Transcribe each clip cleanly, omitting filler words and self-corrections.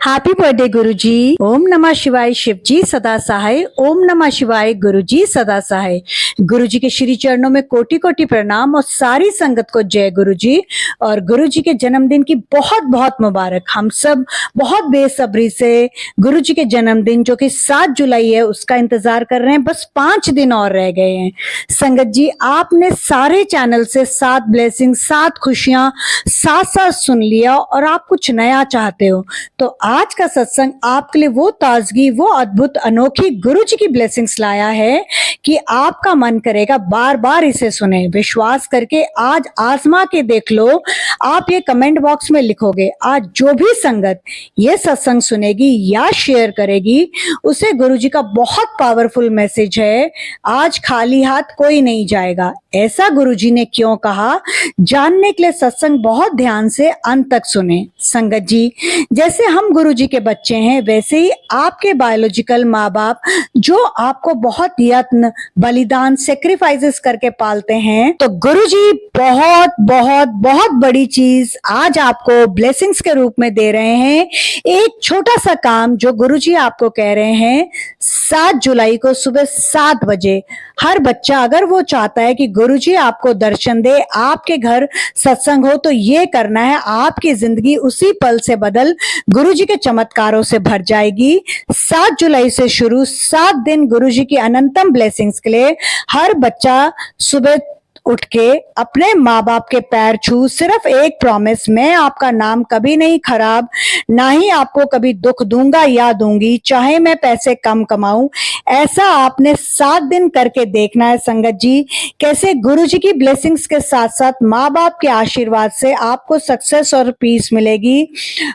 Happy birthday गुरुजी। ओम नमः शिवाय शिव जी सदा सहाय। ओम नमः शिवाय गुरुजी सदा सहाय। गुरुजी के श्री चरणों में कोटि कोटि प्रणाम और सारी संगत को जय गुरुजी। और गुरुजी के जन्मदिन की बहुत बहुत मुबारक। हम सब बहुत बेसब्री से गुरुजी के जन्मदिन जो कि 7 जुलाई है उसका इंतजार कर रहे हैं। बस 5 दिन और रह गए हैं। संगत जी, आपने सारे चैनल से 7 ब्लेसिंग, 7 खुशियां साथ साथ सुन लिया और आप कुछ नया चाहते हो तो आज का सत्संग आपके लिए वो ताजगी, वो अद्भुत अनोखी गुरु जी की ब्लेसिंग्स लाया है कि आपका मन करेगा बार बार इसे सुने। विश्वास करके आज आजमा के देख लो। आप ये कमेंट बॉक्स में लिखोगे, आज जो भी संगत ये सत्संग सुनेगी या शेयर करेगी उसे गुरु जी का बहुत पावरफुल मैसेज है, आज खाली हाथ कोई नहीं जाएगा। ऐसा गुरु जी ने क्यों कहा, जानने के लिए सत्संग बहुत ध्यान से अंत तक सुने। संगत जी, जैसे हम गुरु जी के बच्चे हैं वैसे ही आपके बायोलॉजिकल माँ बाप जो आपको बहुत यत्न, बलिदान, सेक्रीफाइसेस करके पालते हैं, तो गुरु जी बहुत बहुत बहुत बड़ी चीज आज आपको ब्लेसिंग्स के रूप में दे रहे हैं। एक छोटा सा काम जो गुरु जी आपको कह रहे हैं, 7 जुलाई को सुबह 7 बजे हर बच्चा अगर वो चाहता है कि गुरुजी आपको दर्शन दे, आपके घर सत्संग हो, तो ये करना है। आपकी जिंदगी उसी पल से बदल गुरुजी के चमत्कारों से भर जाएगी। 7 जुलाई से शुरू 7 दिन गुरुजी की अनंतम ब्लेसिंग्स के लिए हर बच्चा सुबह उठ के अपने माँ बाप के पैर छू, सिर्फ एक प्रॉमिस, मैं आपका नाम कभी नहीं खराब, ना ही आपको कभी दुख दूंगा या दूंगी, चाहे मैं पैसे कम कमाऊं। ऐसा आपने 7 दिन करके देखना है संगत जी, कैसे गुरु जी की ब्लेसिंग्स के साथ साथ माँ बाप के आशीर्वाद से आपको सक्सेस और पीस मिलेगी।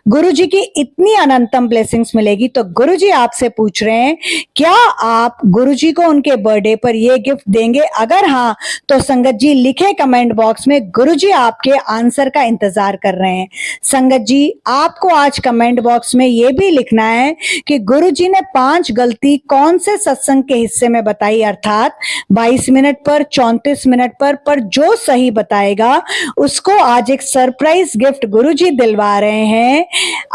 गुरु जी की इतनी अनंतम ब्लेसिंग्स मिलेगी। तो गुरु जी आपसे पूछ रहे हैं, क्या आप गुरु जी को उनके बर्थडे पर ये गिफ्ट देंगे? अगर हाँ तो संगत जी लिखे कमेंट बॉक्स में, गुरुजी आपके आंसर का इंतजार कर रहे हैं। संगत जी, आपको आज कमेंट बॉक्स में ये भी लिखना है कि गुरुजी ने 5 गलती कौन से सत्संग के हिस्से में बताई, अर्थात 22 मिनट पर, 34 मिनट पर जो सही बताएगा उसको आज एक सरप्राइज गिफ्ट गुरुजी दिलवा रहे हैं।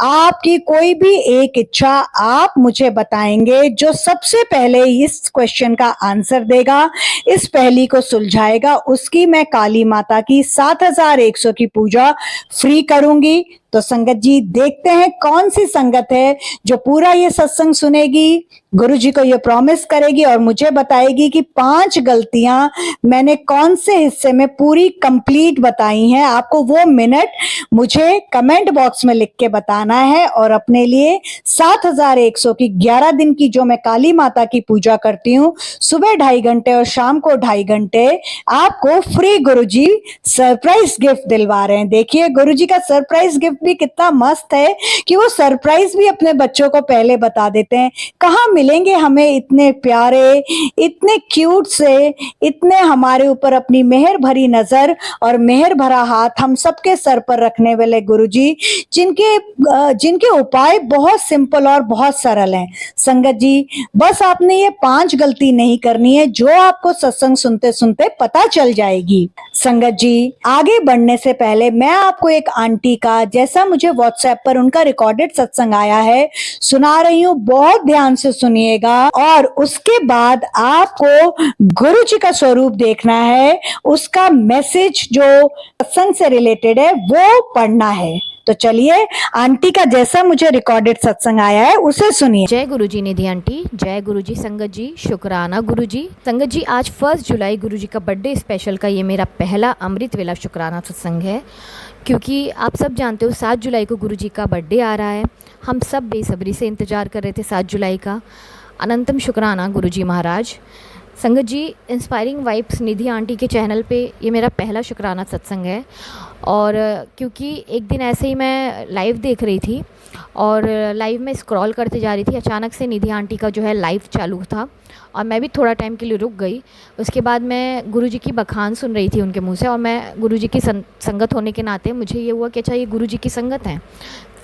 आपकी कोई भी एक इच्छा आप मुझे बताएंगे, जो सबसे पहले इस क्वेश्चन का आंसर देगा, इस पहेली को सुलझाएगा, उसकी मैं काली माता की 7100 की पूजा फ्री करूंगी। तो संगत जी, देखते हैं कौन सी संगत है जो पूरा ये सत्संग सुनेगी, गुरु जी को ये प्रॉमिस करेगी और मुझे बताएगी कि 5 गलतियां मैंने कौन से हिस्से में पूरी कंप्लीट बताई हैं। आपको वो मिनट मुझे कमेंट बॉक्स में लिख के बताना है और अपने लिए 7100 की 11 दिन की जो मैं काली माता की पूजा करती हूँ, सुबह 2.5 घंटे और शाम को 2.5 घंटे, आपको फ्री गुरु जी सरप्राइज गिफ्ट दिलवा रहे हैं। देखिए गुरु जी का सरप्राइज गिफ्ट भी कितना मस्त है कि वो सरप्राइज भी अपने बच्चों को पहले बता देते हैं। कहाँ मिलेंगे हमें इतने प्यारे, इतने क्यूट से, इतने हमारे ऊपर अपनी मेहर भरी नजर और मेहर भरा हाथ हम सबके सर पर रखने वाले गुरुजी, जिनके उपाय बहुत सिंपल और बहुत सरल हैं। संगत जी, बस आपने ये 5 गलती नहीं करनी है जो आपको सत्संग सुनते सुनते पता चल जाएगी। संगत जी, आगे बढ़ने से पहले मैं आपको एक आंटी का, जैसा मुझे व्हाट्सएप पर उनका रिकॉर्डेड सत्संग आया है, सुना रही हूँ। बहुत ध्यान से सुनिएगा और उसके बाद आपको गुरु जी का स्वरूप देखना है, उसका मैसेज जो सत्संग से रिलेटेड है वो पढ़ना है। तो चलिए, आंटी का जैसा मुझे रिकॉर्डेड सत्संग आया है उसे सुनिए। जय गुरुजी निधि आंटी, जय गुरुजी संगत जी, शुक्राना गुरुजी। संगत जी, आज 1 जुलाई गुरुजी का बर्थडे स्पेशल का ये मेरा पहला अमृत वेला शुक्राना सत्संग है, क्योंकि आप सब जानते हो 7 जुलाई को गुरुजी का बर्थडे आ रहा है। हम सब बेसब्री से इंतज़ार कर रहे थे 7 जुलाई का। अनंतम शुक्राना गुरुजी महाराज। संगत जी, इंस्पायरिंग वाइब्स निधि आंटी के चैनल पे ये मेरा पहला शुक्राना सत्संग है। और क्योंकि एक दिन ऐसे ही मैं लाइव देख रही थी और लाइव में स्क्रॉल करते जा रही थी, अचानक से निधि आंटी का जो है लाइव चालू था और मैं भी थोड़ा टाइम के लिए रुक गई। उसके बाद मैं गुरुजी की बखान सुन रही थी उनके मुंह से, और मैं गुरुजी की संगत होने के नाते मुझे ये हुआ कि अच्छा ये गुरुजी की संगत है।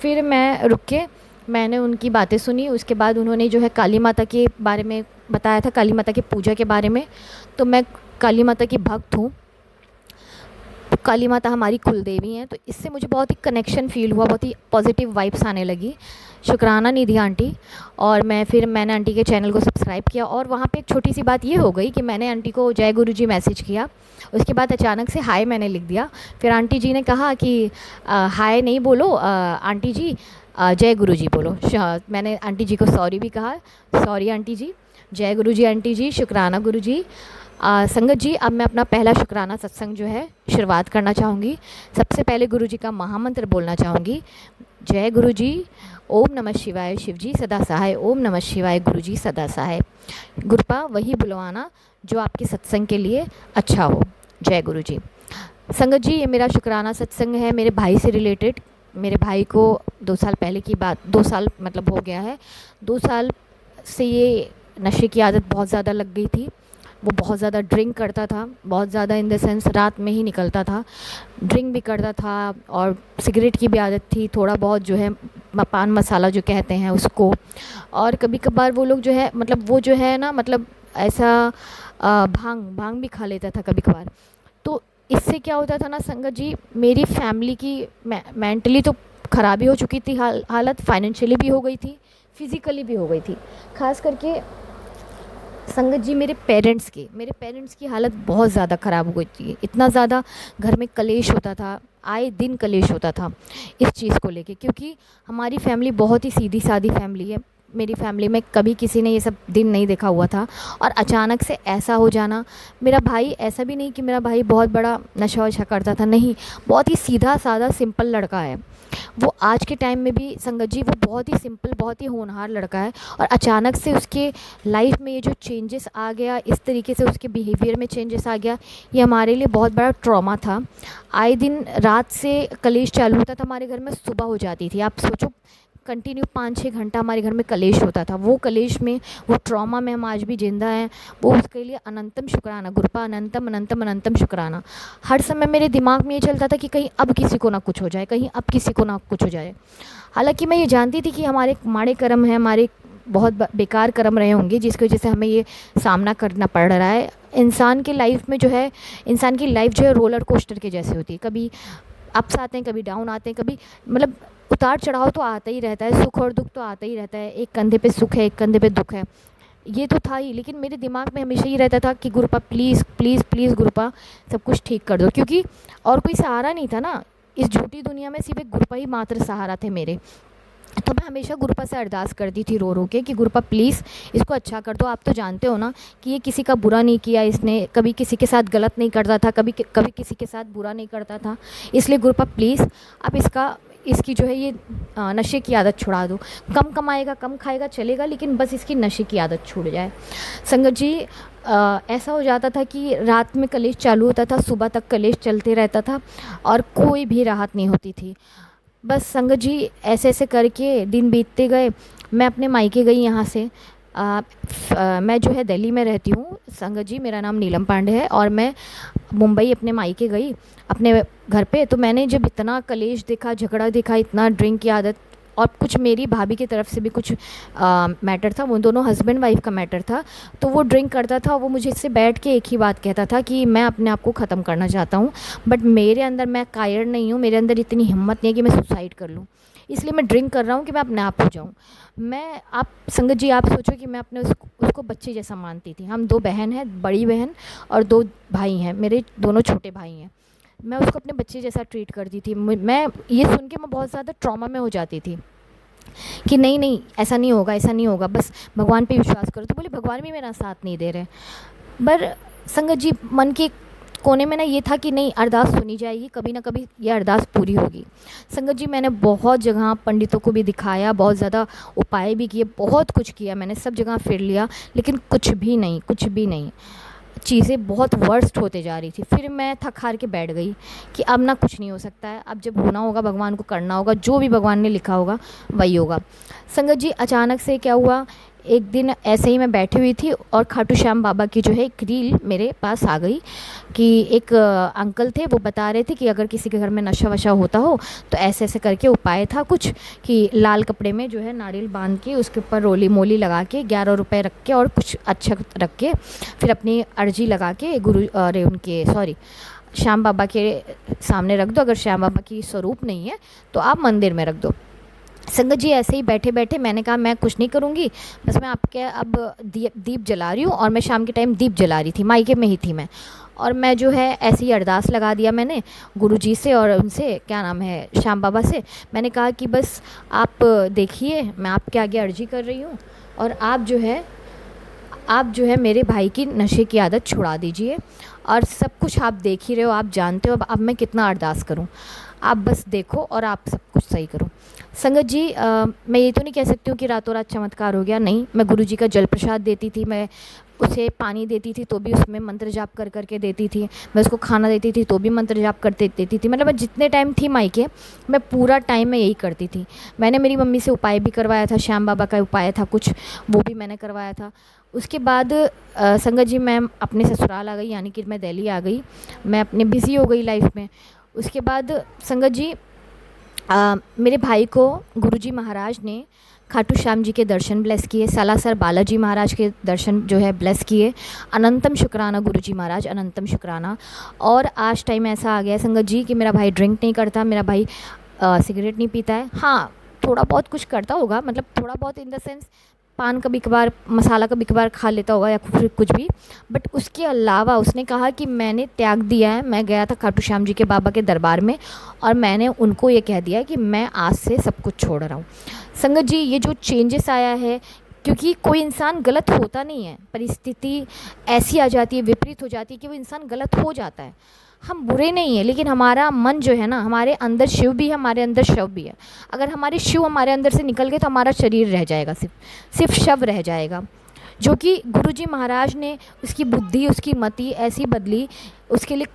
फिर मैं रुक के मैंने उनकी बातें सुनी। उसके बाद उन्होंने जो है काली माता के बारे में बताया था, काली माता की पूजा के बारे में। तो मैं काली माता की भक्त हूँ। काली माता हमारी कुल देवी हैं, तो इससे मुझे बहुत ही कनेक्शन फ़ील हुआ, बहुत ही पॉजिटिव वाइब्स आने लगी। शुक्राना निधि आंटी। और मैंने आंटी के चैनल को सब्सक्राइब किया, और वहाँ पे एक छोटी सी बात ये हो गई कि मैंने आंटी को जय गुरु जी मैसेज किया, उसके बाद अचानक से हाय मैंने लिख दिया। फिर आंटी जी ने कहा कि हाय नहीं बोलो आंटी जी, जय गुरु जी बोलो। मैंने आंटी जी को सॉरी भी कहा, सॉरी आंटी जी, जय गुरु जी आंटी जी, शुक्राना गुरु जी। संगत जी, अब मैं अपना पहला शुक्राना सत्संग जो है शुरुआत करना चाहूँगी। सबसे पहले गुरु जी का महामंत्र बोलना चाहूँगी। जय गुरु जी, ओम नमः शिवाय, शिव जी सदा सहाय, ओम नमः शिवाय, गुरु जी सदा सहाय। गुरुपा वही बुलवाना जो आपके सत्संग के लिए अच्छा हो। जय गुरु जी। संगत जी, ये मेरा शुक्राना सत्संग है मेरे भाई से रिलेटेड। मेरे भाई को 2 साल पहले की बात, 2 साल मतलब हो गया है, 2 साल से ये नशे की आदत बहुत ज़्यादा लग गई थी। वो बहुत ज़्यादा ड्रिंक करता था, बहुत ज़्यादा इन द सेंस रात में ही निकलता था, ड्रिंक भी करता था, और सिगरेट की भी आदत थी, थोड़ा बहुत जो है पान मसाला जो कहते हैं उसको, और कभी कभार वो लोग जो है मतलब वो जो है ना मतलब ऐसा भांग भी खा लेता था कभी कभार। तो इससे क्या होता था ना संगत जी, मेरी फैमिली की मेंटली तो ख़राबी हो चुकी थी, हालत फाइनेंशियली भी हो गई थी, फिज़िकली भी हो गई थी। ख़ास करके संगत जी मेरे पेरेंट्स की हालत बहुत ज़्यादा ख़राब हो गई थी। इतना ज़्यादा घर में कलेश होता था, आए दिन कलेश होता था इस चीज़ को लेके, क्योंकि हमारी फैमिली बहुत ही सीधी सादी फैमिली है। मेरी फैमिली में कभी किसी ने ये सब दिन नहीं देखा हुआ था, और अचानक से ऐसा हो जाना। मेरा भाई ऐसा भी नहीं कि मेरा भाई बहुत बड़ा नशा वशा करता था, नहीं, बहुत ही सीधा साधा सिंपल लड़का है वो। आज के टाइम में भी संगत जी वो बहुत ही सिंपल, बहुत ही होनहार लड़का है, और अचानक से उसके लाइफ में ये जो चेंजेस आ गया, इस तरीके से उसके बिहेवियर में चेंजेस आ गया, ये हमारे लिए बहुत बड़ा ट्रॉमा था। आए दिन रात से कलेश चालू होता था हमारे घर में, सुबह हो जाती थी। आप सोचो, कंटिन्यू 5-6 घंटा हमारे घर में कलेश होता था। वो कलेश में, वो ट्रॉमा में हम आज भी जिंदा हैं। वो उसके लिए अनंतम शुक्राना गुरुपा, अनंतम अनंतम अनंतम शुक्राना। हर समय मेरे दिमाग में ये चलता था कि कहीं अब किसी को ना कुछ हो जाए, कहीं अब किसी को ना कुछ हो जाए। हालांकि मैं ये जानती थी कि हमारे माड़े कर्म हैं, हमारे बहुत बेकार कर्म रहे होंगे, जिसकी वजह से हमें ये सामना करना पड़ रहा है। इंसान की लाइफ में जो है, इंसान की लाइफ जो है रोलर कोस्टर के जैसे होती है। कभी अप्स आते हैं, कभी डाउन आते हैं, कभी मतलब उतार चढ़ाव तो आता ही रहता है, सुख और दुख तो आता ही रहता है। एक कंधे पे सुख है, एक कंधे पे दुख है, ये तो था ही। लेकिन मेरे दिमाग में हमेशा ये रहता था कि गुरुपा प्लीज़ प्लीज़ प्लीज़ गुरुपा सब कुछ ठीक कर दो, क्योंकि और कोई सहारा नहीं था ना इस झूठी दुनिया में, सिर्फ एक गुरुपा ही मात्र सहारा थे मेरे। तो मैं हमेशा गुरुपा से अरदास करती थी रो रो के कि गुरुपा प्लीज़ इसको अच्छा कर दो। आप तो जानते हो ना कि ये किसी का बुरा नहीं किया, इसने कभी किसी के साथ गलत नहीं करता था, कभी किसी के साथ बुरा नहीं करता था। इसलिए गुरुपा प्लीज़ आप इसकी जो है ये नशे की आदत छुड़ा दो। कम कमाएगा, कम खाएगा, चलेगा, लेकिन बस इसकी नशे की आदत छूट जाए। संगत जी ऐसा हो जाता था कि रात में कलेश चालू होता था, सुबह तक कलेश चलते रहता था, और कोई भी राहत नहीं होती थी। बस संगत जी ऐसे ऐसे करके दिन बीतते गए। मैं अपने मायके गई यहाँ से। मैं जो है दिल्ली में रहती हूँ संगत जी, मेरा नाम नीलम पांडे है, और मैं मुंबई अपने मायके गई अपने घर पे। तो मैंने जब इतना कलेश देखा, झगड़ा देखा, इतना ड्रिंक की आदत, और कुछ मेरी भाभी की तरफ से भी कुछ मैटर था, वो दोनों हस्बैंड वाइफ का मैटर था। तो वो ड्रिंक करता था, वो मुझे इससे बैठ के एक ही बात कहता था कि मैं अपने आप को ख़त्म करना चाहता हूँ, बट मेरे अंदर, मैं कायर नहीं हूँ, मेरे अंदर इतनी हिम्मत नहीं है कि मैं सुसाइड कर लूँ, इसलिए मैं ड्रिंक कर रहा हूँ कि मैं अपने आप हो जाऊँ। आप संगत जी आप सोचो कि मैं अपने उसको बच्चे जैसा मानती थी। हम 2 बहन हैं, बड़ी बहन और 2 भाई हैं, मेरे दोनों छोटे भाई हैं। मैं उसको अपने बच्चे जैसा ट्रीट करती थी। मैं ये सुन के मैं बहुत ज़्यादा ट्रॉमा में हो जाती थी कि नहीं नहीं ऐसा नहीं होगा, ऐसा नहीं होगा, बस भगवान पे विश्वास करो। तो बोले भगवान भी मेरा साथ नहीं दे रहे। पर संगत जी मन के कोने में ना ये था कि नहीं, अरदास सुनी जाएगी, कभी ना कभी ये अरदास पूरी होगी। संगत जी मैंने बहुत जगह पंडितों को भी दिखाया, बहुत ज़्यादा उपाय भी किए, बहुत कुछ किया, मैंने सब जगह फिर लिया, लेकिन कुछ भी नहीं, कुछ भी नहीं। चीज़ें बहुत वर्स्ट होते जा रही थी। फिर मैं थक हार के बैठ गई कि अब ना कुछ नहीं हो सकता है, अब जब होना होगा भगवान को करना होगा, जो भी भगवान ने लिखा होगा वही होगा। संगत जी अचानक से क्या हुआ, एक दिन ऐसे ही मैं बैठी हुई थी और खाटू श्याम बाबा की जो है एक रील मेरे पास आ गई कि एक अंकल थे, वो बता रहे थे कि अगर किसी के घर में नशा वशा होता हो तो ऐसे ऐसे करके उपाय था कुछ, कि लाल कपड़े में जो है नारियल बांध के उसके ऊपर रोली मोली लगा के 11 रुपए रख के और कुछ अच्छा रख के फिर अपनी अर्जी लगा के गुरु अरे उनके सॉरी श्याम बाबा के सामने रख दो, अगर श्याम बाबा की स्वरूप नहीं है तो आप मंदिर में रख दो। संगत जी ऐसे ही बैठे बैठे मैंने कहा मैं कुछ नहीं करूँगी, बस मैं आपके अब दीप जला रही हूँ। और मैं शाम के टाइम दीप जला रही थी, मायके में ही थी मैं। और मैं जो है ऐसे ही अरदास लगा दिया मैंने गुरुजी से और उनसे, क्या नाम है, श्याम बाबा से। मैंने कहा कि बस आप देखिए, मैं आपके आगे अर्जी कर रही हूँ और आप जो है मेरे भाई की नशे की आदत छुड़ा दीजिए। और सब कुछ आप देख ही रहे हो, आप जानते हो अब मैं कितना अरदास करूं, आप बस देखो और आप सब कुछ सही करो। संगत जी मैं ये तो नहीं कह सकती हूँ कि रातों रात चमत्कार हो गया, नहीं। मैं गुरुजी का जल प्रसाद देती थी, मैं उसे पानी देती थी तो भी उसमें मंत्र जाप कर करके देती थी, मैं उसको खाना देती थी तो भी मंत्र जाप करते देती थी। मतलब मैं जितने टाइम थी मायके, मैं पूरा टाइम मैं यही करती थी। मैंने मेरी मम्मी से उपाय भी करवाया था, श्याम बाबा का उपाय था कुछ, वो भी मैंने करवाया था। उसके बाद संगत जी मैं अपने ससुराल आ गई, यानी कि मैं दिल्ली आ गई, मैं अपने बिज़ी हो गई लाइफ में। उसके बाद संगत जी मेरे भाई को गुरुजी महाराज ने खाटू श्याम जी के दर्शन ब्लेस किए, सालासर बालाजी महाराज के दर्शन जो है ब्लेस किए। अनंतम शुक्राना गुरुजी महाराज, अनंतम शुक्राना। और आज टाइम ऐसा आ गया है संगत जी कि मेरा भाई ड्रिंक नहीं करता, मेरा भाई सिगरेट नहीं पीता है। हाँ, थोड़ा बहुत कुछ करता होगा, मतलब थोड़ा बहुत इन द सेंस पान कभी कभार, मसाला कभी कभार खा लेता होगा या फिर कुछ भी, बट उसके अलावा उसने कहा कि मैंने त्याग दिया है। मैं गया था खाटू श्याम जी के बाबा के दरबार में और मैंने उनको ये कह दिया कि मैं आज से सब कुछ छोड़ रहा हूँ। संगत जी ये जो चेंजेस आया है, क्योंकि कोई इंसान गलत होता नहीं है, परिस्थिति ऐसी आ जाती है, विपरीत हो जाती है कि वो इंसान गलत हो जाता है। हम बुरे नहीं हैं, लेकिन हमारा मन जो है ना, हमारे अंदर शिव भी है, हमारे अंदर शव भी है। अगर हमारे शिव हमारे अंदर से निकल गए तो हमारा शरीर रह जाएगा, सिर्फ शव रह जाएगा। जो कि गुरुजी महाराज ने उसकी बुद्धि, उसकी मति ऐसी बदली, उसके लिए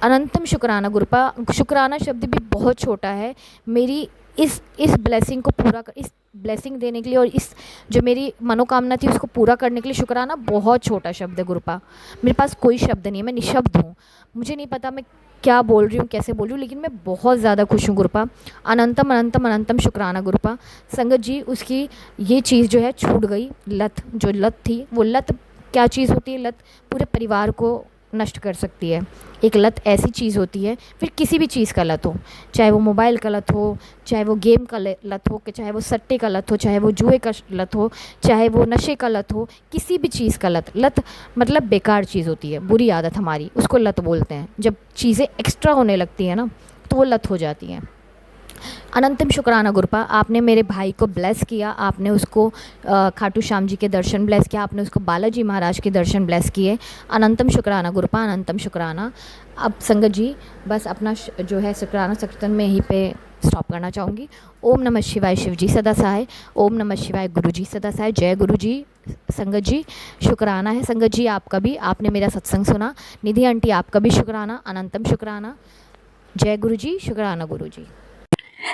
अनंतम शुक्राना। गुरुपा शुक्राना शब्द भी बहुत छोटा है। मेरी इस ब्लेसिंग को पूरा कर, इस ब्लेसिंग देने के लिए और इस जो मेरी मनोकामना थी उसको पूरा करने के लिए शुक्राना बहुत छोटा शब्द है गुरुपा। मेरे पास कोई शब्द नहीं है, मैं निशब्द हूँ। मुझे नहीं पता मैं क्या बोल रही हूँ, कैसे बोल रही हूँ, लेकिन मैं बहुत ज़्यादा खुश हूँ गुरुपा। अनंतम अनंतम अनंतम शुक्राना गुरुपा। संगत जी उसकी ये चीज़ जो है छूट गई, लत, जो लत थी वो लत क्या चीज़ होती है? लत पूरे परिवार को नष्ट कर सकती है। एक लत ऐसी चीज़ होती है, फिर किसी भी चीज़ का लत हो, चाहे वो मोबाइल का लत हो, चाहे वो गेम का लत हो, चाहे वो सट्टे का लत हो, चाहे वो जुए का लत हो, चाहे वो नशे का लत हो, किसी भी चीज़ का लत मतलब बेकार चीज़ होती है, बुरी आदत हमारी, उसको लत बोलते हैं। जब चीज़ें एक्स्ट्रा होने लगती हैं ना तो वो लत हो जाती हैं। अनंतम शुक्राना गुरुपा, आपने मेरे भाई को ब्लेस किया, आपने उसको खाटू श्याम जी के दर्शन ब्लेस किया, आपने उसको बालाजी महाराज के दर्शन ब्लेस किए। अनंतम शुक्राना गुरुपा, अनंतम शुक्राना। अब संगत जी बस अपना जो है शुक्राना सकीर्तन में यहीं पे स्टॉप करना चाहूँगी। ओम नमः शिवाय शिव जी सदा सहाय, ओम नमः शिवाय गुरु जी सदा सहाय, जय गुरु जी। संगत जी शुक्राना है, संगत जी आपका भी, आपने मेरा सत्संग सुना। निधि आंटी आपका भी शुक्राना, अनंतम शुक्राना। जय गुरु जी, शुक्राना गुरु जी।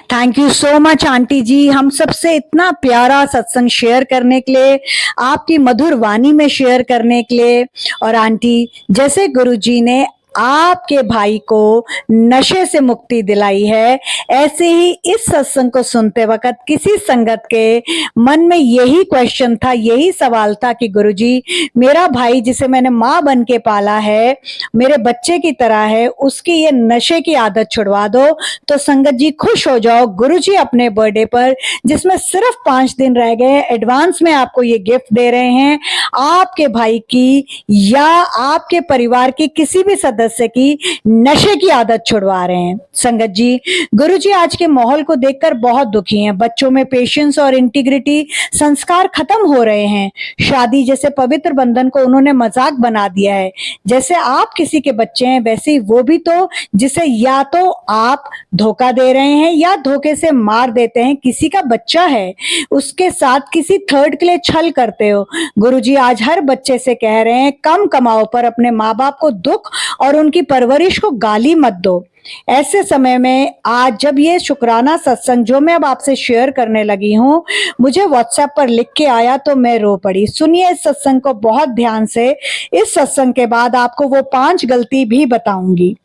Thank you so much aunty जी, हम सबसे इतना प्यारा सत्संग शेयर करने के लिए, आपकी मधुर वाणी में शेयर करने के लिए। और आंटी, जैसे गुरुजी ने आपके भाई को नशे से मुक्ति दिलाई है, ऐसे ही इस सत्संग को सुनते वक्त किसी संगत के मन में यही क्वेश्चन था, यही सवाल था कि गुरुजी, मेरा भाई जिसे मैंने माँ बन के पाला है, मेरे बच्चे की तरह है, उसकी ये नशे की आदत छुड़वा दो। तो संगत जी खुश हो जाओ, गुरुजी अपने बर्थडे पर, जिसमें सिर्फ 5 दिन रह गए, एडवांस में आपको ये गिफ्ट दे रहे हैं। आपके भाई की या आपके परिवार की किसी भी सदस्य की नशे की आदत छुड़वा रहे हैं। संगत जी, गुरुजी आज के माहौल को देखकर बहुत दुखी हैं। बच्चों में पेशेंस और इंटीग्रिटी संस्कार खत्म हो रहे हैं। शादी जैसे पवित्र बंधन को उन्होंने मजाक बना दिया है। जैसे आप किसी के बच्चे हैं, वैसे ही वो भी तो, जिसे या तो आप धोखा दे रहे हैं या धोखे से मार देते हैं। किसी का बच्चा है, उसके साथ किसी थर्ड के लिए छल करते हो। गुरुजी आज हर बच्चे से कह रहे हैं, कम कमाओ पर अपने माँ बाप को दुख और उनकी परवरिश को गाली मत दो। ऐसे समय में आज जब ये शुक्राना सत्संग जो मैं अब आपसे शेयर करने लगी हूँ, मुझे व्हाट्सएप पर लिख के आया तो मैं रो पड़ी। सुनिए इस सत्संग को बहुत ध्यान से। इस सत्संग के बाद आपको वो 5 गलती भी बताऊंगी।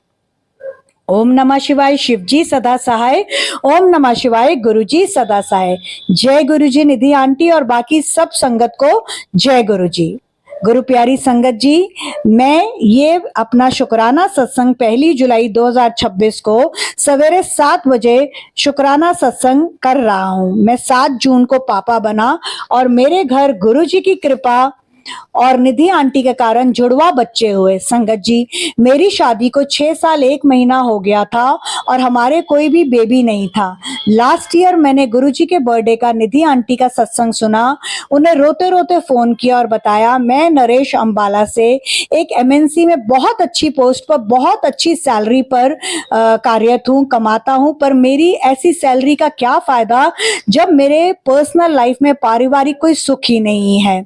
ओम नमः शिवाय शिव जी सदा सहाय, ओम नमः शिवाय गुरु जी सदा सहाय। जय गुरु जी। निधि आंटी और बाकी सब संगत को जय गुरु जी। गुरु प्यारी संगत जी, मैं ये अपना शुक्राना सत्संग 1 जुलाई 2026 को सवेरे 7 बजे शुक्राना सत्संग कर रहा हूँ। मैं 7 जून को पापा बना और मेरे घर गुरु जी की कृपा और निधि आंटी के कारण जुड़वा बच्चे हुए। संगत जी, मेरी शादी को 6 साल 1 महीना हो गया था और हमारे कोई भी बेबी नहीं था। लास्ट ईयर मैंने गुरुजी के बर्थडे का निधि आंटी का सत्संग सुना। उन्हें रोते रोते फोन किया और बताया, मैं नरेश अंबाला से एक एमएनसी में बहुत अच्छी पोस्ट पर बहुत अच्छी सैलरी पर कार्यरत हूँ, कमाता हूँ, पर मेरी ऐसी सैलरी का क्या फायदा जब मेरे पर्सनल लाइफ में पारिवारिक कोई सुख ही नहीं है।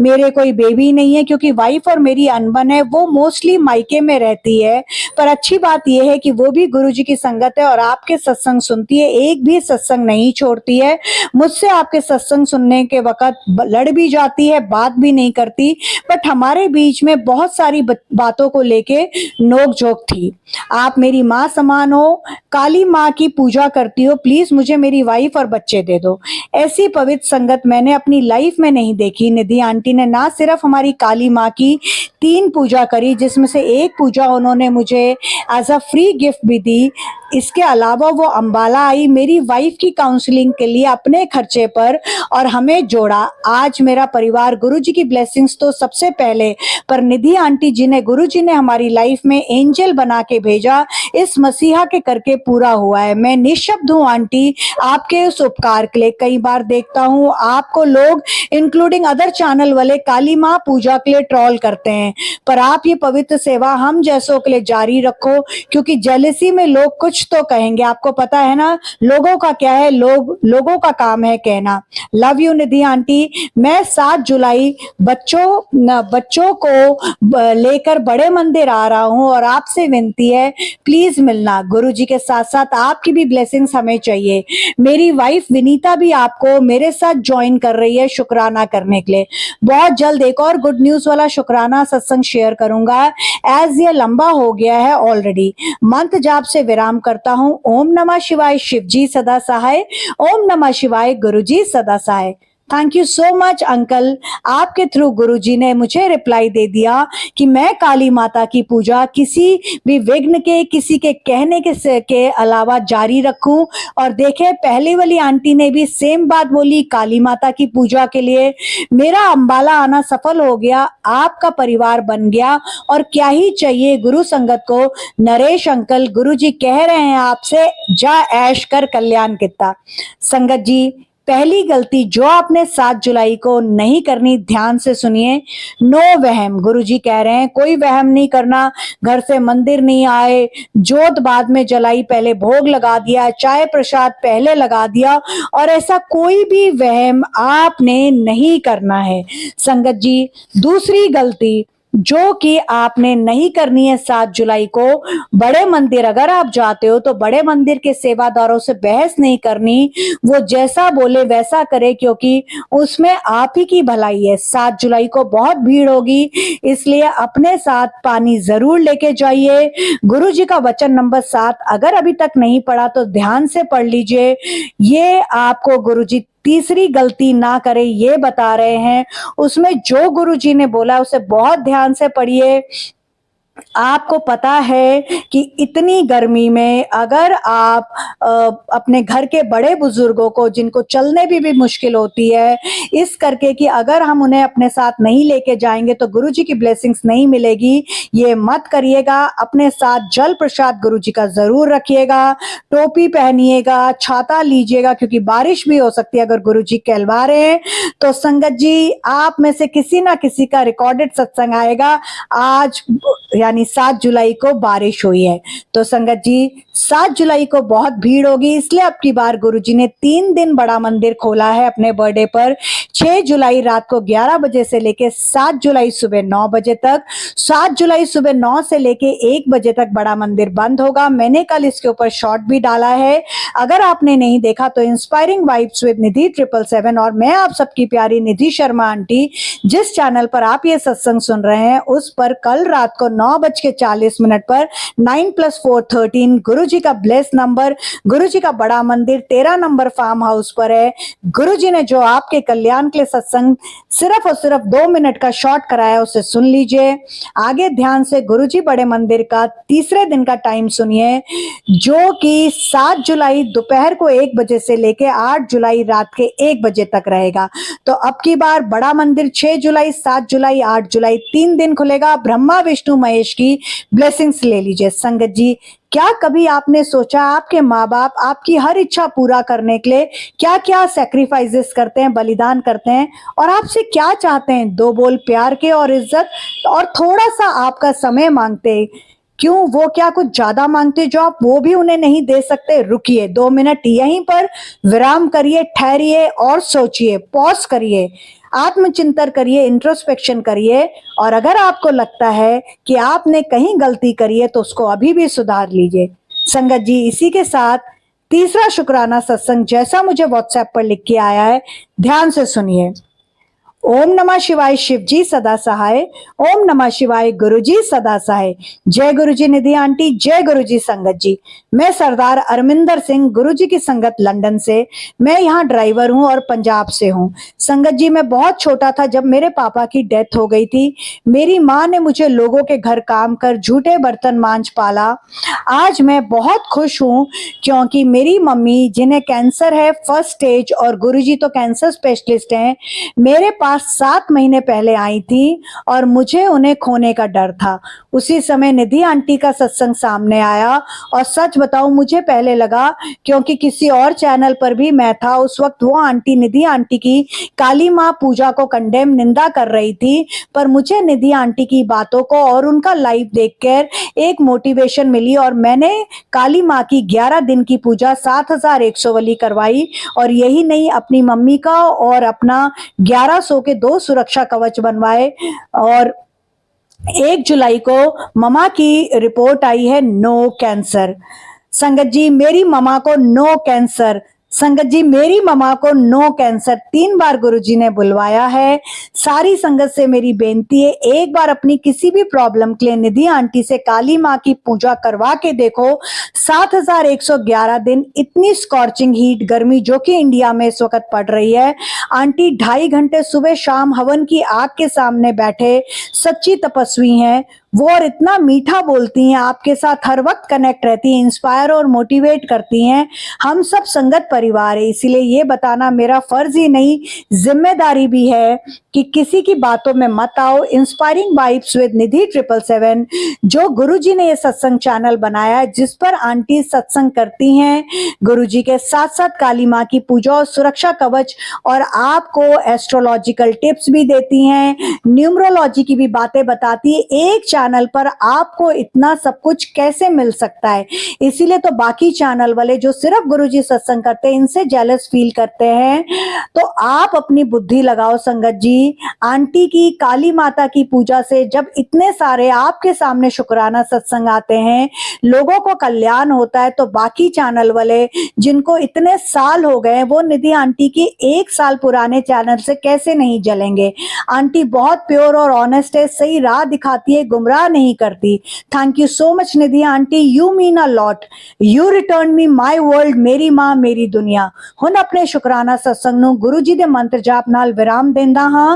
मेरे कोई बेबी नहीं है क्योंकि वाइफ और मेरी अनबन है, वो मोस्टली मायके में रहती है। पर अच्छी बात यह है कि वो भी गुरुजी की संगत है और आपके सत्संग सुनती है, एक भी सत्संग नहीं छोड़ती है। मुझसे आपके सत्संग सुनने के वक्त लड़ भी जाती है, बात भी नहीं करती, बट हमारे बीच में बहुत सारी बातों को लेके नोक-झोंक थी। आप मेरी माँ समान हो, काली माँ की पूजा करती हो, प्लीज मुझे मेरी वाइफ और बच्चे दे दो। ऐसी पवित्र संगत मैंने अपनी लाइफ में नहीं देखी। निधि आंटी ने ना सिर्फ हमारी काली माँ की 3 पूजा करी, जिसमें से एक पूजा उन्होंने मुझे एज अ फ्री गिफ्ट भी दी। इसके अलावा वो अंबाला आई मेरी वाइफ की काउंसलिंग के लिए अपने खर्चे पर और हमें जोड़ा। आज मेरा परिवार गुरुजी की ब्लेसिंग्स तो सबसे पहले, पर निधि आंटी जी ने, गुरुजी ने हमारी लाइफ में एंजल बना के भेजा, इस मसीहा के करके पूरा हुआ है। मैं निशब्द हूँ आंटी आपके उस उपकार के लिए। कई बार देखता हूँ आपको लोग इंक्लूडिंग अदर चैनल वाले काली माँ पूजा के लिए ट्रोल करते हैं, पर आप ये पवित्र सेवा हम जैसों के लिए जारी रखो, क्योंकि जेलसी में लोग कुछ तो कहेंगे। आपको पता है ना लोगों का क्या है, लोगों का काम है कहना। Love you Nidhi aunty. मैं 7 जुलाई बच्चों को लेकर बड़े मंदिर आ रहा हूँ और आपसे विनती है प्लीज मिलना। गुरुजी के साथ साथ आपकी भी ब्लेसिंग्स हमें चाहिए। मेरी वाइफ विनीता भी आपको मेरे साथ ज्वाइन कर रही है शुक्राना करने के लिए। बहुत जल्द एक और गुड न्यूज वाला शुक्राना सत्संग शेयर करूंगा, एज ये लंबा हो गया है ऑलरेडी। मंत्र जाप से विराम करता हूँ। ओम नमः शिवाय, शिव जी सदा सहाय। ओम नमः शिवाय, गुरु जी सदा सहाय। Thank you so much uncle, आपके थ्रू गुरुजी ने मुझे रिप्लाई दे दिया कि मैं काली माता की पूजा किसी भी विघ्न के, किसी के कहने के अलावा जारी रखूं। और देखे पहले वाली आंटी ने भी सेम बात बोली काली माता की पूजा के लिए। मेरा अंबाला आना सफल हो गया, आपका परिवार बन गया और क्या ही चाहिए गुरु संगत को। नरेश अंकल, गुरुजी कह रहे हैं आपसे, जा ऐश कर कल्याण कितना। संगत जी, पहली गलती जो आपने 7 जुलाई को नहीं करनी, ध्यान से सुनिए। नो वहम, गुरुजी कह रहे हैं कोई वहम नहीं करना। घर से मंदिर नहीं आए, जोत बाद में जलाई, पहले भोग लगा दिया, चाय प्रसाद पहले लगा दिया, और ऐसा कोई भी वहम आपने नहीं करना है। संगत जी, दूसरी गलती जो कि आपने नहीं करनी है 7 जुलाई को, बड़े मंदिर अगर आप जाते हो तो बड़े मंदिर के सेवादारों से बहस नहीं करनी। वो जैसा बोले वैसा करे, क्योंकि उसमें आप ही की भलाई है। 7 जुलाई को बहुत भीड़ होगी, इसलिए अपने साथ पानी जरूर लेके जाइए। गुरु जी का वचन नंबर 7 अगर अभी तक नहीं पढ़ा तो ध्यान से पढ़ लीजिए। ये आपको गुरु जी तीसरी गलती ना करे ये बता रहे हैं। उसमें जो गुरुजी ने बोला उसे बहुत ध्यान से पढ़िए। आपको पता है कि इतनी गर्मी में अगर आप अपने घर के बड़े बुजुर्गों को, जिनको चलने भी मुश्किल होती है, इस करके कि अगर हम उन्हें अपने साथ नहीं लेके जाएंगे तो गुरुजी की ब्लेसिंग्स नहीं मिलेगी, ये मत करिएगा। अपने साथ जल प्रसाद गुरुजी का जरूर रखिएगा, टोपी पहनिएगा, छाता लीजिएगा, क्योंकि बारिश भी हो सकती है अगर गुरुजी कहलवा रहे हैं तो। संगत जी, आप में से किसी ना किसी का रिकॉर्डेड सत्संग आएगा। आज यानी 7 जुलाई को बारिश हुई है, तो संगत जी 7 जुलाई को बहुत भीड़ होगी, इसलिए अब की बार गुरुजी ने 3 दिन बड़ा मंदिर खोला है अपने बर्थडे पर। 6 जुलाई रात को 11 बजे से लेके 7 जुलाई सुबह 9 बजे तक। 7 जुलाई सुबह 9 से लेके 1 बजे तक बड़ा मंदिर बंद होगा। मैंने कल इसके ऊपर शॉर्ट भी डाला है, अगर आपने नहीं देखा तो। इंस्पायरिंग वाइब्स विद निधि 777 और मैं आप सबकी प्यारी निधि शर्मा आंटी, जिस चैनल पर आप ये सत्संग सुन रहे हैं उस पर कल रात को 9:40 पर 9+4 13 गुरुजी का ब्लेस नंबर, गुरुजी का बड़ा मंदिर 13 नंबर फार्म हाउस पर है। गुरुजी ने जो आपके कल्याण के लिए सत्संग सिर्फ और सिर्फ 2 मिनट का शॉर्ट कराया, उसे सुन लीजिए। आगे ध्यान से गुरुजी बड़े मंदिर का तीसरे दिन का टाइम सुनिए, जो कि 7 जुलाई दोपहर को 1 बजे से लेके 8 जुलाई रात के 1 बजे तक रहेगा। तो अब की बार बड़ा मंदिर 6 जुलाई, 7 जुलाई, 8 जुलाई 3 दिन खुलेगा। ब्रह्मा विष्णु महेश की ब्लेसिंग्स ले लीजिए। संगत जी, क्या कभी आपने सोचा आपके माँ बाप आपकी हर इच्छा पूरा करने के लिए क्या क्या सैक्रिफाइसेस करते हैं, बलिदान करते हैं, और आपसे क्या चाहते हैं? 2 बोल प्यार के और इज्जत और थोड़ा सा आपका समय मांगते हैं। क्यों? वो क्या कुछ ज्यादा मांगते जो आप वो भी उन्हें नहीं दे सकते? रुकिए, 2 मिनट यहीं पर विराम करिए, ठहरिए और सोचिए, पॉज करिए, आत्मचिंतन करिए, इंट्रोस्पेक्शन करिए। और अगर आपको लगता है कि आपने कहीं गलती करी है तो उसको अभी भी सुधार लीजिए। संगत जी, इसी के साथ तीसरा शुक्राना सत्संग जैसा मुझे व्हाट्सएप पर लिख के आया है, ध्यान से सुनिए। ओम नमः शिवाय शिव जी सदा सहाय, ओम नमः शिवाय गुरु जी सदा सहाय। जय गुरु जी निधि आंटी, जय गुरु जी संगत जी। मैं सरदार अरमिंदर सिंह, गुरु जी की संगत लंदन से। मैं यहाँ ड्राइवर हूँ और पंजाब से हूँ। संगत जी, मैं बहुत छोटा था जब मेरे पापा की डेथ हो गई थी। मेरी माँ ने मुझे लोगों के घर काम कर झूठे बर्तन मांझ पाला। आज मैं बहुत खुश हूँ क्योंकि मेरी मम्मी, जिन्हें कैंसर है 1st स्टेज, और गुरुजी तो कैंसर स्पेशलिस्ट हैं, मेरे पास 7 महीने पहले आई थी और मुझे उन्हें खोने का डर था। उसी समय निधि आंटी का सत्संग सामने आया और सच बताऊं, मुझे पहले लगा, क्योंकि किसी और चैनल पर भी मैं था उस वक्त, वो आंटी निधि आंटी की काली माँ पूजा को कंडेम, निंदा कर रही थी। पर मुझे निधि आंटी की बातों को और उनका लाइव देखकर एक मोटिवेशन मिली और मैंने काली माँ की 11 दिन की पूजा 7100 वाली करवाई। और यही नहीं, अपनी मम्मी का और अपना 1100 के 2 सुरक्षा कवच बनवाए। और 1 जुलाई को ममा की रिपोर्ट आई है नो कैंसर। संगत जी, मेरी ममा को नो कैंसर। संगत जी, मेरी ममा को नो कैंसर 3 बार गुरुजी ने बुलवाया है। सारी संगत से मेरी बेनती है, एक बार अपनी किसी भी प्रॉब्लम के लिए निधि आंटी से काली माँ की पूजा करवा के देखो। 7111 दिन, इतनी स्कॉर्चिंग हीट गर्मी जो कि इंडिया में इस वक्त पड़ रही है, आंटी 2.5 घंटे सुबह शाम हवन की आग के सामने बैठे सच्ची तपस्वी हैं वो, और इतना मीठा बोलती हैं, आपके साथ हर वक्त कनेक्ट रहती हैं, इंस्पायर और मोटिवेट करती हैं। हम सब संगत परिवार है, इसीलिए ये बताना मेरा फर्ज ही नहीं, जिम्मेदारी भी है कि किसी की बातों में मत आओ। इंस्पायरिंग वाइब्स विद निधि 777, जो गुरुजी ने ये सत्संग चैनल बनाया है, जिस पर आंटी सत्संग करती हैं, गुरुजी के साथ साथ काली माँ की पूजा और सुरक्षा कवच, और आपको एस्ट्रोलॉजिकल टिप्स भी देती हैं, न्यूमरोलॉजी की भी बातें बताती है। एक चैनल पर आपको इतना सब कुछ कैसे मिल सकता है? इसीलिए तो बाकी चैनल वाले जो सिर्फ गुरुजी सत्संग करते हैं, इनसे जेलस फील करते हैं। तो आप अपनी बुद्धि लगाओ संगत जी। आंटी की काली माता की पूजा से जब इतने सारे आपके सामने शुक्राना सत्संग आते हैं, लोगों को कल्याण होता है, तो बाकी चैनल वाले जिनको इतने साल हो गए, वो निधि आंटी की 1 साल पुराने चैनल से कैसे नहीं जलेंगे? आंटी बहुत प्योर और ऑनेस्ट है, सही राह दिखाती है, गुमराह नहीं करती। Thank you so much Nidhi aunty, you mean a lot, you return me my world, मेरी मां मेरी दुनिया। हुन अपने शुक्राना सत्संग ਨੂੰ गुरु जी दे मंत्र जाप नाल विराम देंदा हां।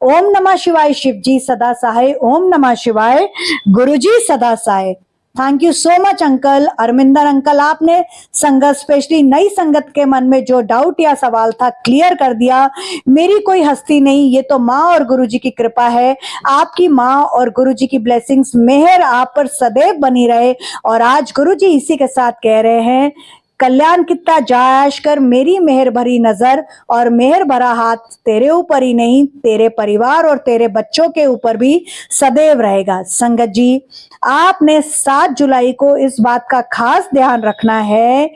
ओम नमः शिवाय शिव जी सदा सहाय, ओम नमः शिवाय गुरु जी सदा सहाय। Thank you so much uncle, Arminder uncle, आपने संगत, स्पेशली नई संगत के मन में जो डाउट या सवाल था, क्लियर कर दिया। मेरी कोई हस्ती नहीं, ये तो माँ और गुरुजी की कृपा है। आपकी माँ और गुरुजी की ब्लेसिंग्स, मेहर आप पर सदैव बनी रहे। और आज गुरुजी इसी के साथ कह रहे हैं, कल्याण कितना जायश कर, मेरी मेहर भरी नजर और मेहर भरा हाथ तेरे ऊपर ही नहीं, तेरे परिवार और तेरे बच्चों के ऊपर भी सदैव रहेगा। संगत जी, आपने 7 जुलाई को इस बात का खास ध्यान रखना है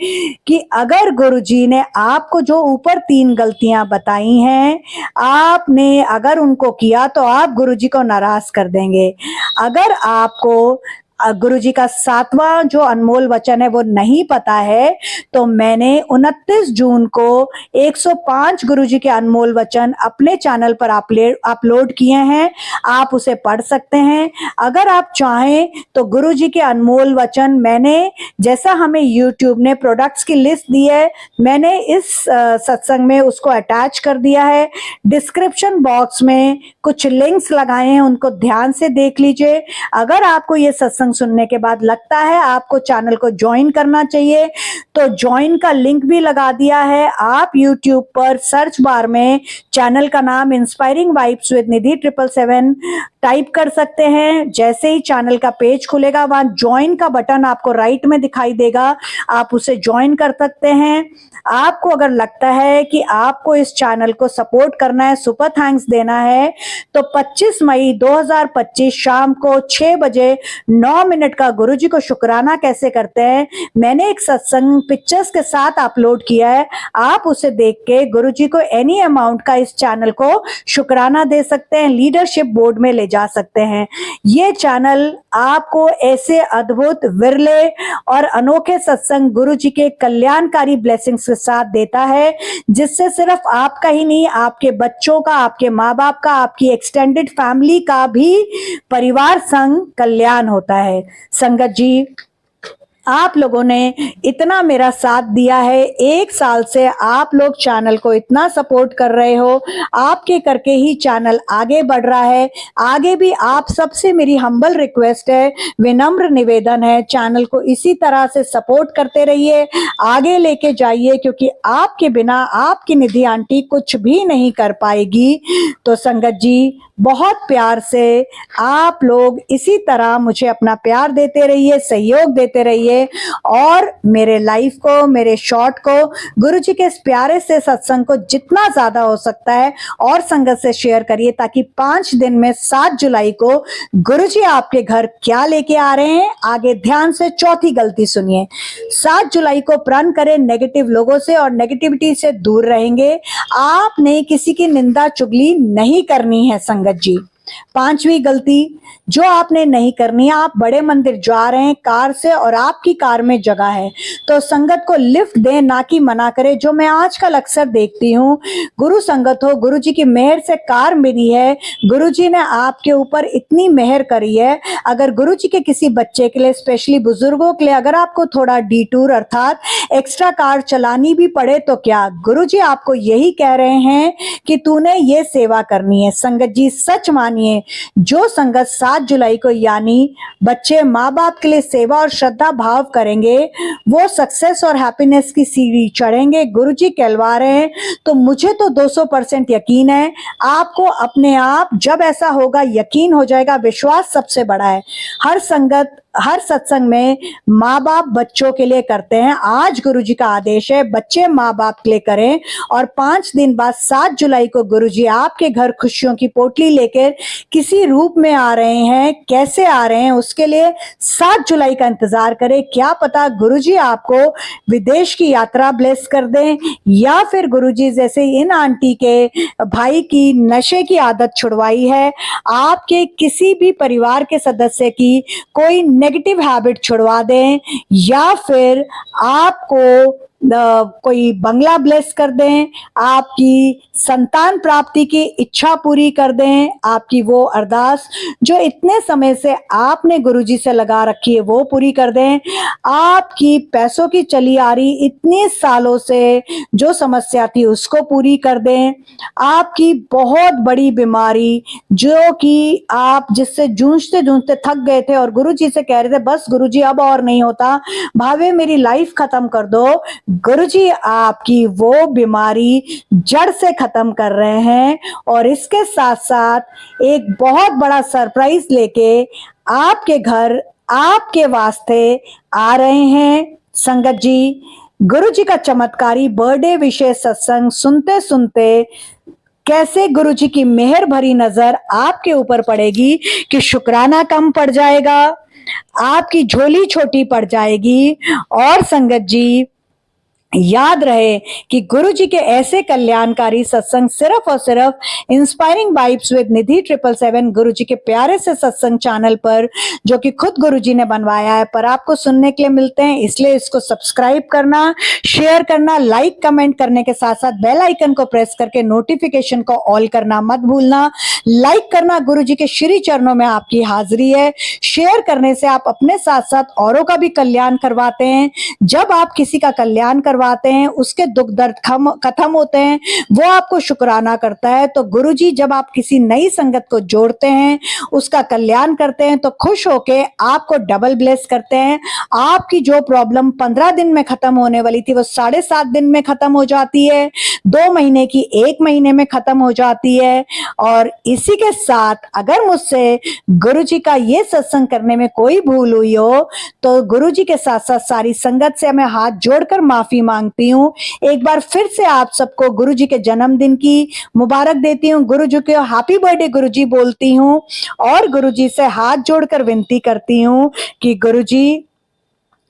कि अगर गुरुजी ने आपको जो ऊपर 3 गलतियां बताई हैं, आपने अगर उनको किया तो आप गुरुजी को नाराज कर देंगे। अगर आपको गुरु जी का 7वां जो अनमोल वचन है वो नहीं पता है, तो मैंने 29 जून को 105 गुरु जी के अनमोल वचन अपने चैनल पर अपलोड किए हैं। आप उसे पढ़ सकते हैं। अगर आप चाहें तो गुरु जी के अनमोल वचन मैंने, जैसा हमें YouTube ने प्रोडक्ट्स की लिस्ट दी है, मैंने इस सत्संग में उसको अटैच कर दिया है। डिस्क्रिप्शन बॉक्स में कुछ लिंक्स लगाए हैं, उनको ध्यान से देख लीजिए। अगर आपको ये सत्संग सुनने के बाद लगता है आपको चैनल को ज्वाइन करना चाहिए, तो ज्वाइन का लिंक भी लगा दिया है। आप YouTube पर सर्च बार में चैनल का नाम inspiring vibes with Nidhi 777 type कर सकते हैं। जैसे ही चैनल का पेज खुलेगा, वहां ज्वाइन का बटन आपको राइट में दिखाई देगा, आप उसे ज्वाइन कर सकते हैं। आपको अगर लगता है कि आपको इस चैनल को सपोर्ट करना है, सुपर थैंक्स देना है, तो 25 मई 2025 शाम को 6 बजे 9 मिनट का गुरुजी को शुक्राना कैसे करते हैं, मैंने एक सत्संग पिक्चर्स के साथ अपलोड किया है। आप उसे देख के गुरुजी को एनी अमाउंट का इस चैनल को शुक्राना दे सकते हैं, लीडरशिप बोर्ड में ले जा सकते हैं। ये चैनल आपको ऐसे अद्भुत, विरले और अनोखे सत्संग गुरुजी के कल्याणकारी ब्लेसिंग्स के साथ देता है, जिससे सिर्फ आपका ही नहीं, आपके बच्चों का, आपके माँ बाप का, आपकी एक्सटेंडेड फैमिली का भी परिवार संग कल्याण होता है। संगत जी, आप लोगों ने इतना मेरा साथ दिया है, 1 साल से आप लोग चैनल को इतना सपोर्ट कर रहे हो, आपके करके ही चैनल आगे बढ़ रहा है। आगे भी आप सबसे मेरी हम्बल रिक्वेस्ट है, विनम्र निवेदन है, चैनल को इसी तरह से सपोर्ट करते रहिए, आगे लेके जाइए, क्योंकि आपके बिना आपकी निधि आंटी कुछ भी नहीं कर पाएगी। तो संगत जी, बहुत प्यार से आप लोग इसी तरह मुझे अपना प्यार देते रहिए, सहयोग देते रहिए, और मेरे लाइफ को, मेरे शॉर्ट को, गुरुजी के इस प्यारे से सत्संग को जितना ज्यादा हो सकता है और संगत से शेयर करिए, ताकि 5 दिन में 7 जुलाई को गुरुजी आपके घर क्या लेके आ रहे हैं, आगे ध्यान से चौथी गलती सुनिए। 7 जुलाई को प्रण करें नेगेटिव लोगों से और नेगेटिविटी से दूर रहेंगे। आपने किसी की निंदा चुगली नहीं करनी है संगत जी। 5वीं गलती जो आपने नहीं करनी है, आप बड़े मंदिर जा रहे हैं कार से और आपकी कार में जगह है, तो संगत को लिफ्ट दें, ना कि मना करें, जो मैं आजकल अक्सर देखती हूँ। गुरु संगत हो, गुरु जी की मेहर से कार मिली है, गुरु जी ने आपके ऊपर इतनी मेहर करी है। अगर गुरु जी के किसी बच्चे के लिए, स्पेशली बुजुर्गों के लिए, अगर आपको थोड़ा डिटूर अर्थात एक्स्ट्रा कार चलानी भी पड़े, तो क्या गुरु जी आपको यही कह रहे हैं कि तूने ये सेवा करनी है। संगत जी, सच मानिए, जो संगत 7 जुलाई को यानी बच्चे माँ बाप के लिए सेवा और श्रद्धा भाव करेंगे, वो सक्सेस और हैप्पीनेस की सीढ़ी चढ़ेंगे। गुरुजी कहलवा रहे हैं, तो मुझे तो 200% यकीन है, आपको अपने आप जब ऐसा होगा यकीन हो जाएगा। विश्वास सबसे बड़ा है। हर संगत, हर सत्संग में माँ बाप बच्चों के लिए करते हैं। आज गुरुजी का आदेश है, बच्चे माँ बाप के लिए करें। और 5 दिन बाद 7 जुलाई को गुरुजी आपके घर खुशियों की पोटली लेकर किसी रूप में आ रहे हैं। कैसे आ रहे हैं, उसके लिए 7 जुलाई का इंतजार करें। क्या पता गुरुजी आपको विदेश की यात्रा ब्लेस कर दें, या फिर गुरुजी जैसे इन आंटी के भाई की नशे की आदत छुड़वाई है, आपके किसी भी परिवार के सदस्य की कोई नेगेटिव हैबिट छुड़वा दें, या फिर आपको कोई बंगला ब्लेस कर दें, आपकी संतान प्राप्ति की इच्छा पूरी कर दें, आपकी वो अरदास जो इतने समय से आपने गुरुजी से लगा रखी है वो पूरी कर दें, आपकी पैसों की चली आ रही इतने सालों से जो समस्या थी उसको पूरी कर दें, आपकी बहुत बड़ी बीमारी जो कि आप जिससे जूझते जूझते थक गए थे और गुरुजी से कह रहे थे बस गुरुजी अब और नहीं होता, भावे मेरी लाइफ खत्म कर दो, गुरुजी आपकी वो बीमारी जड़ से खत्म कर रहे हैं। और इसके साथ साथ एक बहुत बड़ा सरप्राइज लेके आपके घर आपके वास्ते आ रहे हैं। संगत जी, गुरुजी का चमत्कारी बर्थडे विशेष सत्संग सुनते सुनते कैसे गुरुजी की मेहर भरी नजर आपके ऊपर पड़ेगी कि शुक्राना कम पड़ जाएगा, आपकी झोली छोटी पड़ जाएगी। और संगत जी, याद रहे कि गुरु जी के ऐसे कल्याणकारी सत्संग सिर्फ और सिर्फ इंस्पायरिंग वाइब्स विद निधि 777 गुरु जी के प्यारे से सत्संग चैनल पर, जो कि खुद गुरु जी ने बनवाया है, पर आपको सुनने के लिए मिलते हैं। इसलिए इसको सब्सक्राइब करना, शेयर करना, लाइक कमेंट करने के साथ साथ बेल आइकन को प्रेस करके नोटिफिकेशन को ऑल करना मत भूलना। लाइक करना गुरु जी के श्री चरणों में आपकी हाजिरी है। शेयर करने से आप अपने साथ साथ औरों का भी कल्याण करवाते हैं। जब आप किसी का कल्याण करवाते हैं, उसके दुख दर्द खत्म होते हैं, वो आपको शुक्राना करता है। तो गुरुजी जब आप किसी नई संगत को जोड़ते हैं, उसका कल्याण करते हैं, तो खुश होके आपको डबल ब्लेस करते हैं। आपकी जो प्रॉब्लम 15 दिन में खत्म होने वाली थी, वो 7.5 दिन में खत्म हो जाती है। 2 महीने की 1 महीने में खत्म हो जाती है। और इसी के साथ अगर मुझसे गुरुजी का ये सत्संग करने में कोई भूल हुई हो, तो गुरुजी के साथ साथ सारी संगत से मैं हाथ जोड़कर माफी मांगती हूँ। एक बार फिर से आप सबको गुरुजी के जन्मदिन की मुबारक देती हूँ। गुरुजी को हैप्पी बर्थडे गुरुजी बोलती हूँ और गुरुजी से हाथ जोड़कर विनती करती हूँ कि गुरुजी,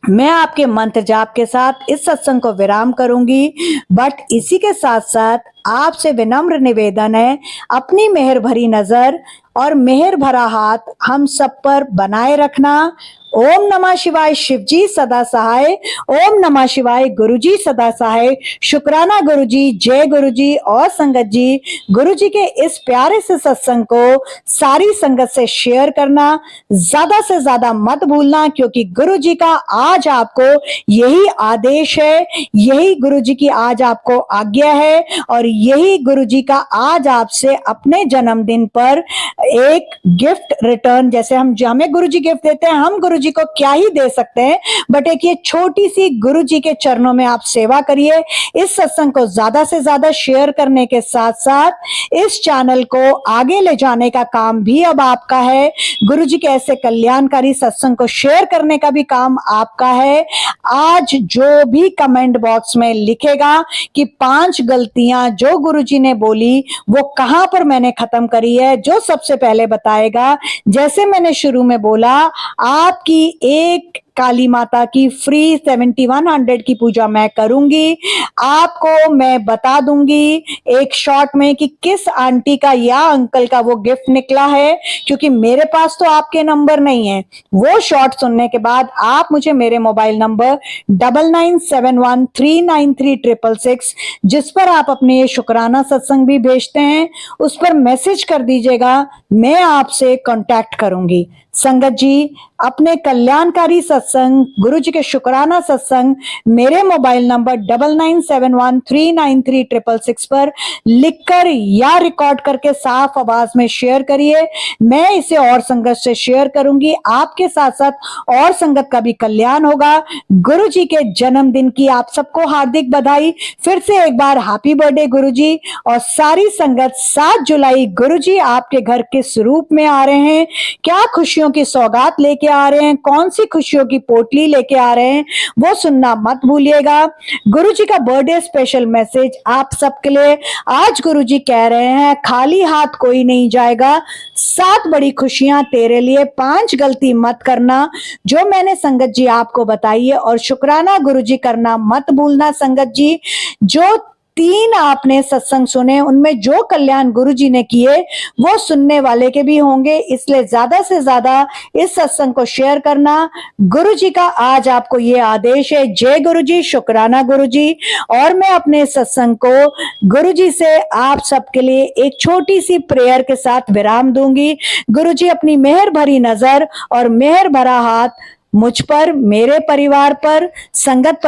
मैं आपके मंत्र जाप के साथ इस सत्संग को विराम करूंगी, बट इसी के साथ साथ आपसे विनम्र निवेदन है, अपनी मेहर भरी नजर और मेहर भरा हाथ हम सब पर बनाए रखना। ओम नमः शिवाय, शिवजी सदा सहाय। ओम नमः शिवाय, गुरुजी सदा सहाय। शुक्राना गुरुजी, जय गुरुजी और संगत जी। गुरुजी के इस प्यारे से सत्संग को सारी संगत से शेयर करना ज्यादा से ज्यादा मत भूलना, क्योंकि गुरुजी का आज आपको यही आदेश है, यही गुरुजी की आज आपको आज्ञा है और यही गुरुजी का आज आपसे अपने जन्मदिन पर एक गिफ्ट रिटर्न, जैसे हमें गुरुजी गिफ्ट देते हैं, हम गुरुजी को क्या ही दे सकते हैं, बट एक ये छोटी सी गुरुजी के चरणों में आप सेवा करिए। इस सत्संग को ज्यादा से ज्यादा शेयर करने के साथ साथ इस चैनल को आगे ले जाने का काम भी अब आपका है। गुरुजी के ऐसे कल्याणकारी सत्संग को शेयर करने का भी काम आपका है। आज जो भी कमेंट बॉक्स में लिखेगा कि 5 गलतियां जो गुरुजी ने बोली वो कहां पर मैंने खत्म करी है, जो सबसे पहले बताएगा, जैसे मैंने शुरू में बोला, आपकी एक काली माता की फ्री 7100 की पूजा मैं करूंगी। आपको मैं बता दूंगी एक शॉर्ट में कि किस आंटी का या अंकल का वो गिफ्ट निकला है, क्योंकि मेरे पास तो आपके नंबर नहीं है। वो शॉर्ट सुनने के बाद आप मुझे मेरे मोबाइल नंबर 9971393666 जिस पर आप अपने ये शुक्राना सत्संग भी भेजते हैं, उस पर मैसेज कर दीजिएगा, मैं आपसे कांटेक्ट करूंगी। संगत जी, अपने कल्याणकारी सत्संग, गुरु जी के शुक्राना सत्संग मेरे मोबाइल नंबर 9971393666 पर लिखकर या रिकॉर्ड करके साफ आवाज में शेयर करिए। मैं इसे और संगत से शेयर करूंगी, आपके साथ साथ और संगत का भी कल्याण होगा। गुरु जी के जन्मदिन की आप सबको हार्दिक बधाई। फिर से एक बार हैप्पी बर्थडे गुरु जी। और सारी संगत 7 जुलाई गुरु जी आपके घर किस रूप में आ रहे हैं, क्या खुशियों की सौगात लेके आ रहे हैं, कौन सी खुशियों की पोटली लेके आ रहे हैं, वो सुनना मत भूलिएगा। गुरुजी का बर्थडे स्पेशल मैसेज आप सबके लिए। आज गुरुजी कह रहे हैं, खाली हाथ कोई नहीं जाएगा, 7 बड़ी खुशियां तेरे लिए, 5 गलती मत करना जो मैंने संगत जी आपको बताई है। और शुक्राना गुरुजी करना मत भूलना संगत जी। जो 3 आपने सत्संग सुने, उनमें जो कल्याण गुरुजी ने किए वो सुनने वाले के भी होंगे, इसलिए ज्यादा से ज्यादा इस सत्संग को शेयर करना। गुरुजी का आज आपको ये आदेश है। जय गुरुजी, शुक्राना गुरुजी। और मैं अपने सत्संग को गुरुजी से आप सबके लिए एक छोटी सी प्रेयर के साथ विराम दूंगी। गुरुजी अपनी मेहर भरी नजर और मेहर भरा हाथ मुझ पर, मेरे परिवार पर, संगत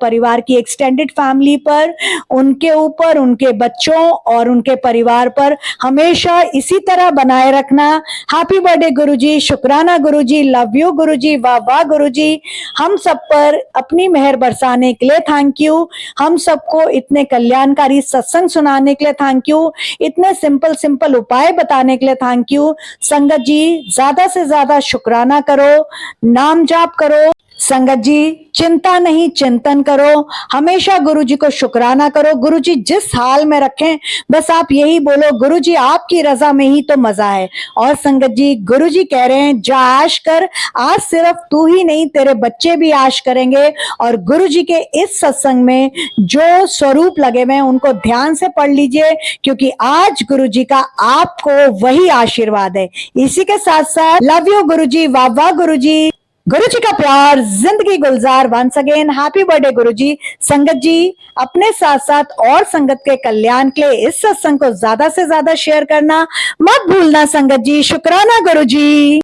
परिवार की एक्सटेंडेड फैमिली पर, उनके ऊपर, उनके बच्चों और उनके परिवार पर हमेशा इसी तरह बनाए रखना। हैप्पी बर्थडे गुरुजी, शुक्राना गुरुजी, लव यू गुरुजी, वाह वाह गुरुजी। हम सब पर अपनी मेहर बरसाने के लिए थैंक यू। हम सबको इतने कल्याणकारी सत्संग सुनाने के लिए थैंक यू। इतने सिंपल उपाय बताने के लिए थैंक यू। संगत जी, ज्यादा से ज्यादा शुक्राना करो, नाम जाप करो, संगत जी, चिंता नहीं चिंतन करो, हमेशा गुरु जी को शुक्राना करो। गुरु जी जिस हाल में रखें बस आप यही बोलो, गुरु जी आपकी रजा में ही तो मजा है। और संगत जी, गुरु जी कह रहे हैं जा आश कर, आज सिर्फ तू ही नहीं तेरे बच्चे भी आश करेंगे। और गुरु जी के इस सत्संग में जो स्वरूप लगे हुए हैं उनको ध्यान से पढ़ लीजिए, क्योंकि आज गुरु जी का आपको वही आशीर्वाद है। इसी के साथ साथ लव यू गुरु जी, वाह वाह गुरु जी, गुरु जी का प्यार जिंदगी गुलजार। वंस अगेन हैप्पी बर्थडे गुरु जी। संगत जी, अपने साथ साथ और संगत के कल्याण के लिए इस सत्संग को ज्यादा से ज्यादा शेयर करना मत भूलना संगत जी। शुक्राना गुरु जी।